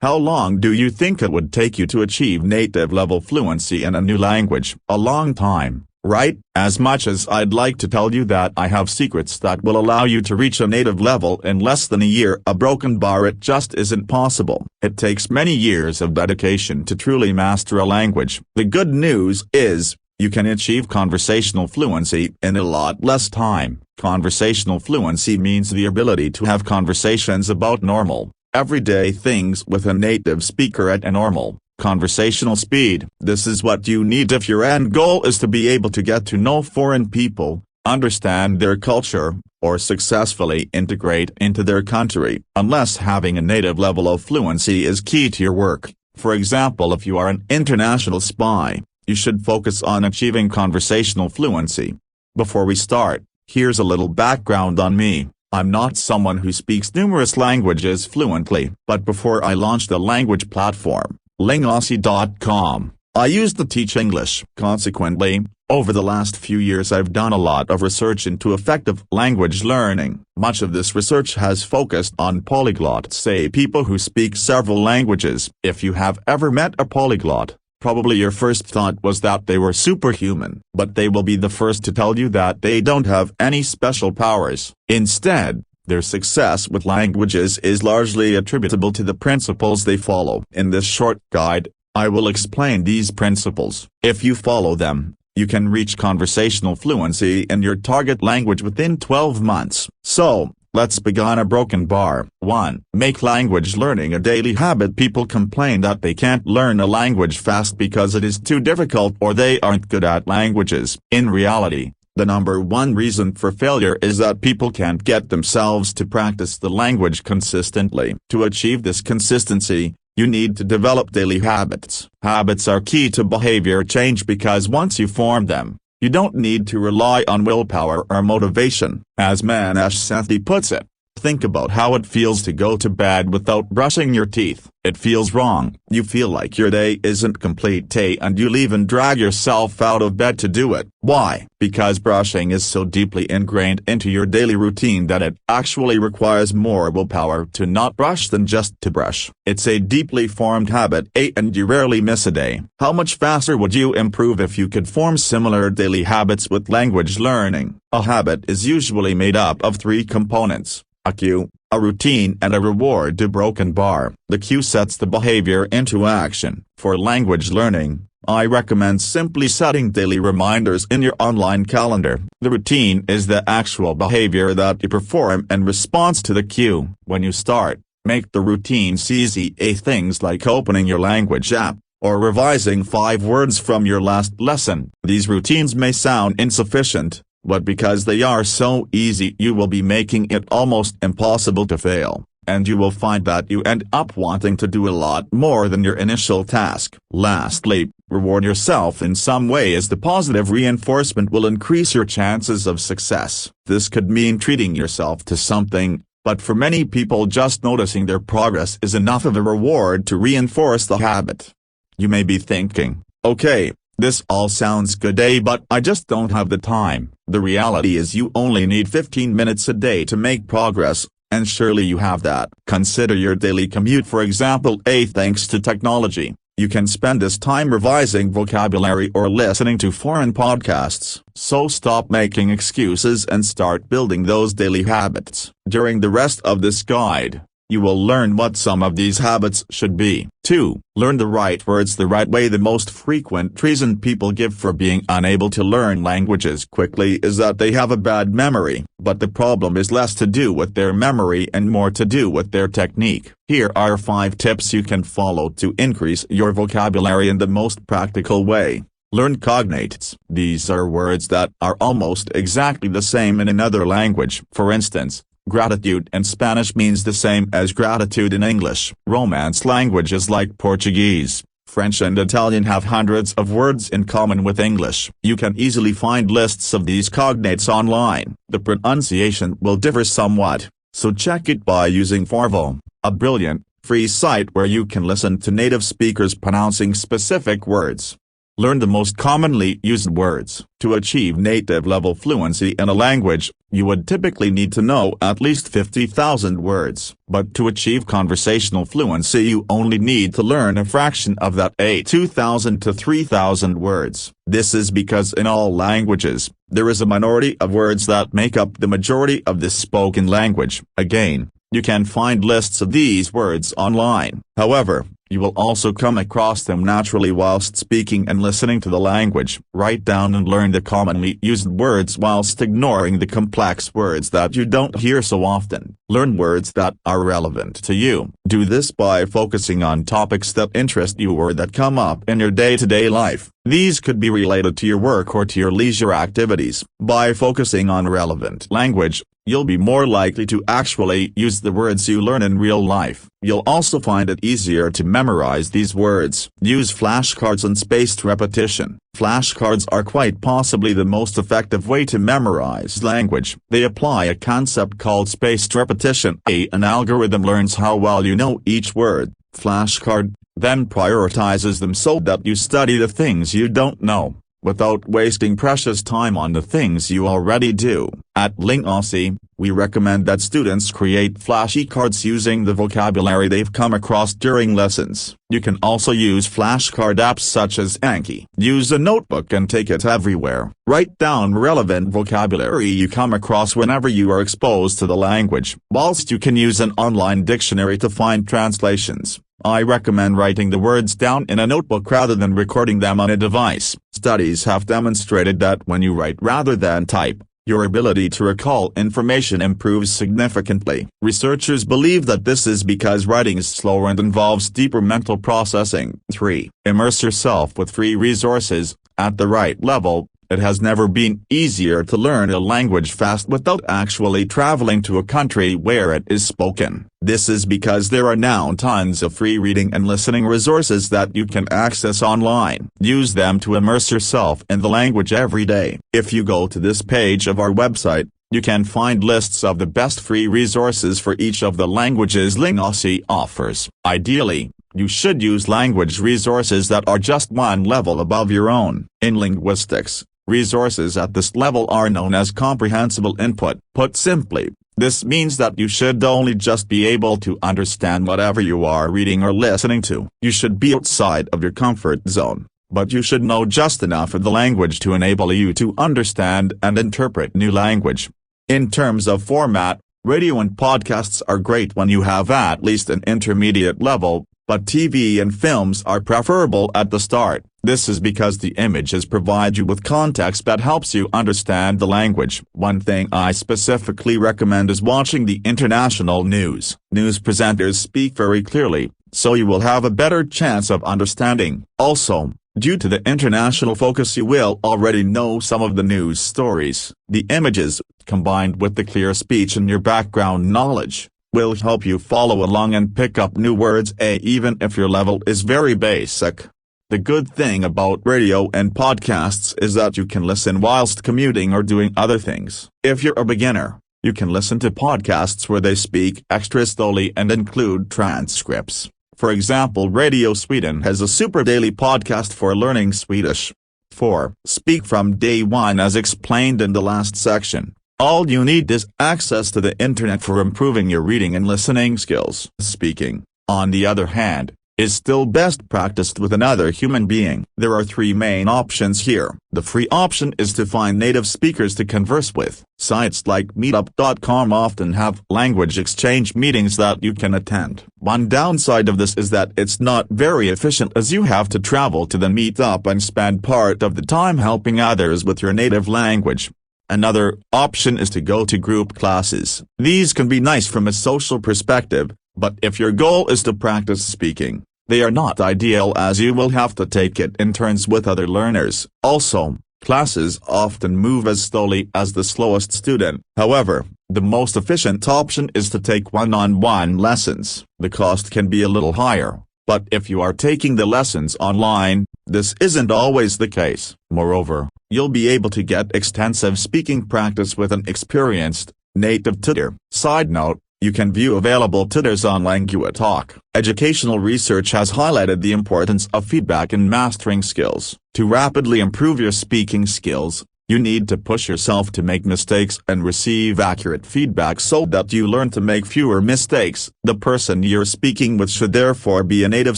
How long do you think it would take you to achieve native-level fluency in a new language? A long time, right? As much as I'd like to tell you that I have secrets that will allow you to reach a native level in less than a year, a broken bar, it just isn't possible. It takes many years of dedication to truly master a language. The good news is, you can achieve conversational fluency in a lot less time. Conversational fluency means the ability to have conversations about normal, everyday things with a native speaker at a normal, conversational speed. This is what you need if your end goal is to be able to get to know foreign people, understand their culture, or successfully integrate into their country. Unless having a native level of fluency is key to your work, for example, if you are an international spy, you should focus on achieving conversational fluency. Before we start, here's a little background on me. I'm not someone who speaks numerous languages fluently, but before I launched the language platform, lingaussie.com, I used to teach English. Consequently, over the last few years I've done a lot of research into effective language learning. Much of this research has focused on polyglots, say people who speak several languages. If you have ever met a polyglot, probably your first thought was that they were superhuman, but they will be the first to tell you that they don't have any special powers. Instead, their success with languages is largely attributable to the principles they follow. In this short guide, I will explain these principles. If you follow them, you can reach conversational fluency in your target language within 12 months. So, let's begin a broken bar. 1. Make language learning a daily habit. People complain that they can't learn a language fast because it is too difficult or they aren't good at languages. In reality, the number one reason for failure is that people can't get themselves to practice the language consistently. To achieve this consistency, you need to develop daily habits. Habits are key to behavior change because once you form them, you don't need to rely on willpower or motivation. As Manash Sethi puts it, think about how it feels to go to bed without brushing your teeth. It feels wrong. You feel like your day isn't complete and you'll even drag yourself out of bed to do it. Why? Because brushing is so deeply ingrained into your daily routine that it actually requires more willpower to not brush than just to brush. It's a deeply formed habit and you rarely miss a day. How much faster would you improve if you could form similar daily habits with language learning? A habit is usually made up of 3 components: a cue, a routine and a reward. To broken bar. The cue sets the behavior into action. For language learning, I recommend simply setting daily reminders in your online calendar. The routine is the actual behavior that you perform in response to the cue. When you start, make the routines easy. Things like opening your language app, or revising 5 words from your last lesson. These routines may sound insufficient, but because they are so easy you will be making it almost impossible to fail, and you will find that you end up wanting to do a lot more than your initial task. Lastly, reward yourself in some way, as the positive reinforcement will increase your chances of success. This could mean treating yourself to something, but for many people just noticing their progress is enough of a reward to reinforce the habit. You may be thinking, okay, this all sounds good, but I just don't have the time. The reality is you only need 15 minutes a day to make progress, and surely you have that. Consider your daily commute, for example. Thanks to technology, you can spend this time revising vocabulary or listening to foreign podcasts. So stop making excuses and start building those daily habits. During the rest of this guide, you will learn what some of these habits should be. 2. Learn the right words the right way. The most frequent reason people give for being unable to learn languages quickly is that they have a bad memory. But the problem is less to do with their memory and more to do with their technique. Here are 5 tips you can follow to increase your vocabulary in the most practical way. Learn cognates. These are words that are almost exactly the same in another language. For instance, gratitude in Spanish means the same as gratitude in English. Romance languages like Portuguese, French and Italian have hundreds of words in common with English. You can easily find lists of these cognates online. The pronunciation will differ somewhat, so check it by using Forvo, a brilliant, free site where you can listen to native speakers pronouncing specific words. Learn the most commonly used words. To achieve native level fluency in a language, you would typically need to know at least 50,000 words. But to achieve conversational fluency you only need to learn a fraction of that, 2,000 to 3,000 words. This is because in all languages, there is a minority of words that make up the majority of the spoken language. Again, you can find lists of these words online. However, you will also come across them naturally whilst speaking and listening to the language. Write down and learn the commonly used words whilst ignoring the complex words that you don't hear so often. Learn words that are relevant to you. Do this by focusing on topics that interest you or that come up in your day-to-day life. These could be related to your work or to your leisure activities. By focusing on relevant language, you'll be more likely to actually use the words you learn in real life. You'll also find it easier to memorize these words. Use flashcards and spaced repetition. Flashcards are quite possibly the most effective way to memorize language. They apply a concept called spaced repetition. An algorithm learns how well you know each word. Flashcard then prioritizes them so that you study the things you don't know, without wasting precious time on the things you already do. At Lingosi, we recommend that students create flashcards using the vocabulary they've come across during lessons. You can also use flashcard apps such as Anki. Use a notebook and take it everywhere. Write down relevant vocabulary you come across whenever you are exposed to the language. Whilst you can use an online dictionary to find translations, I recommend writing the words down in a notebook rather than recording them on a device. Studies have demonstrated that when you write rather than type, your ability to recall information improves significantly. Researchers believe that this is because writing is slower and involves deeper mental processing. 3. Immerse yourself with free resources. At the right level, it has never been easier to learn a language fast without actually traveling to a country where it is spoken. This is because there are now tons of free reading and listening resources that you can access online. Use them to immerse yourself in the language every day. If you go to this page of our website, you can find lists of the best free resources for each of the languages Lingosi offers. Ideally, you should use language resources that are just one level above your own. In linguistics, resources at this level are known as comprehensible input. Put simply, this means that you should only just be able to understand whatever you are reading or listening to. You should be outside of your comfort zone, but you should know just enough of the language to enable you to understand and interpret new language. In terms of format, radio and podcasts are great when you have at least an intermediate level, but TV and films are preferable at the start. This is because the images provide you with context that helps you understand the language. One thing I specifically recommend is watching the international news. News presenters speak very clearly, so you will have a better chance of understanding. Also, due to the international focus, you will already know some of the news stories. The images, combined with the clear speech and your background knowledge, will help you follow along and pick up new words, even if your level is very basic. The good thing about radio and podcasts is that you can listen whilst commuting or doing other things. If you're a beginner, you can listen to podcasts where they speak extra slowly and include transcripts. For example, Radio Sweden has a super daily podcast for learning Swedish. 4. Speak from day one. As explained in the last section, all you need is access to the internet for improving your reading and listening skills. Speaking, on the other hand, is still best practiced with another human being. There are 3 main options here. The free option is to find native speakers to converse with. Sites like meetup.com often have language exchange meetings that you can attend. One downside of this is that it's not very efficient, as you have to travel to the meetup and spend part of the time helping others with your native language. Another option is to go to group classes. These can be nice from a social perspective, but if your goal is to practice speaking, they are not ideal, as you will have to take it in turns with other learners. Also, classes often move as slowly as the slowest student. However, the most efficient option is to take one-on-one lessons. The cost can be a little higher, but if you are taking the lessons online, this isn't always the case. Moreover, you'll be able to get extensive speaking practice with an experienced, native tutor. Side note, You can view available tutors on LanguageTalk. Educational research has highlighted the importance of feedback in mastering skills. To rapidly improve your speaking skills, you need to push yourself to make mistakes and receive accurate feedback so that you learn to make fewer mistakes. The person you're speaking with should therefore be a native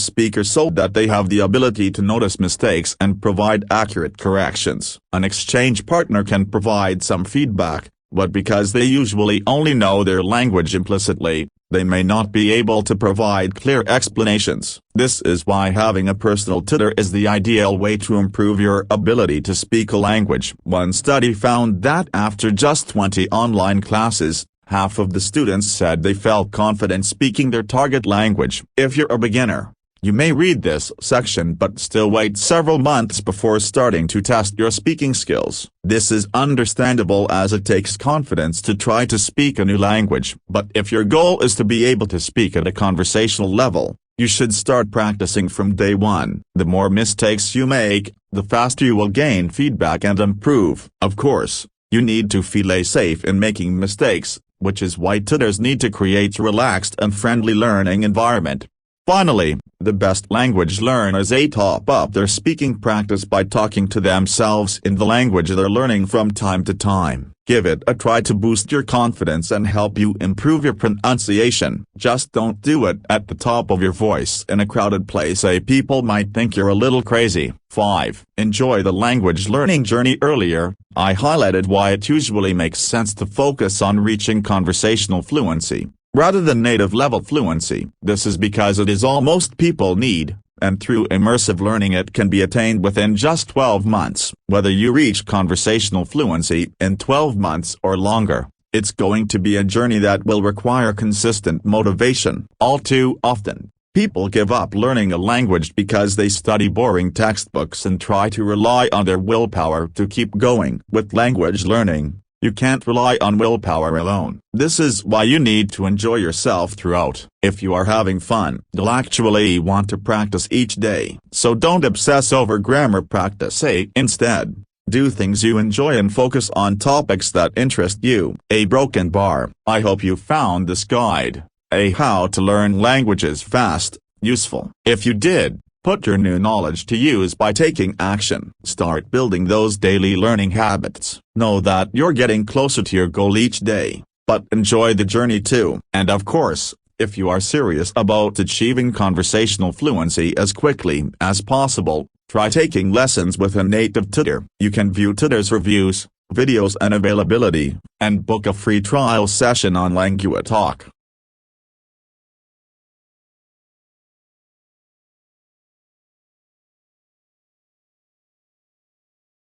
speaker so that they have the ability to notice mistakes and provide accurate corrections. An exchange partner can provide some feedback, but because they usually only know their language implicitly, they may not be able to provide clear explanations. This is why having a personal tutor is the ideal way to improve your ability to speak a language. One study found that after just 20 online classes, half of the students said they felt confident speaking their target language. If you're a beginner, you may read this section but still wait several months before starting to test your speaking skills. This is understandable as it takes confidence to try to speak a new language. But if your goal is to be able to speak at a conversational level, you should start practicing from day one. The more mistakes you make, the faster you will gain feedback and improve. Of course, you need to feel safe in making mistakes, which is why tutors need to create a relaxed and friendly learning environment. Finally, the best language learners top up their speaking practice by talking to themselves in the language they're learning from time to time. Give it a try to boost your confidence and help you improve your pronunciation. Just don't do it at the top of your voice in a crowded place. People might think you're a little crazy. 5. Enjoy the language learning journey. Earlier, I highlighted why it usually makes sense to focus on reaching conversational fluency rather than native-level fluency. This is because it is all most people need, and through immersive learning it can be attained within just 12 months. Whether you reach conversational fluency in 12 months or longer, it's going to be a journey that will require consistent motivation. All too often, people give up learning a language because they study boring textbooks and try to rely on their willpower to keep going. With language learning, you can't rely on willpower alone. This is why you need to enjoy yourself throughout. If you are having fun, you'll actually want to practice each day. So don't obsess over grammar practice. Instead, do things you enjoy and focus on topics that interest you. A broken bar. I hope you found this guide, how to learn languages fast, useful. If you did, put your new knowledge to use by taking action. Start building those daily learning habits. Know that you're getting closer to your goal each day, but enjoy the journey too. And of course, if you are serious about achieving conversational fluency as quickly as possible, try taking lessons with a native tutor. You can view tutors' reviews, videos and availability, and book a free trial session on LanguageTalk.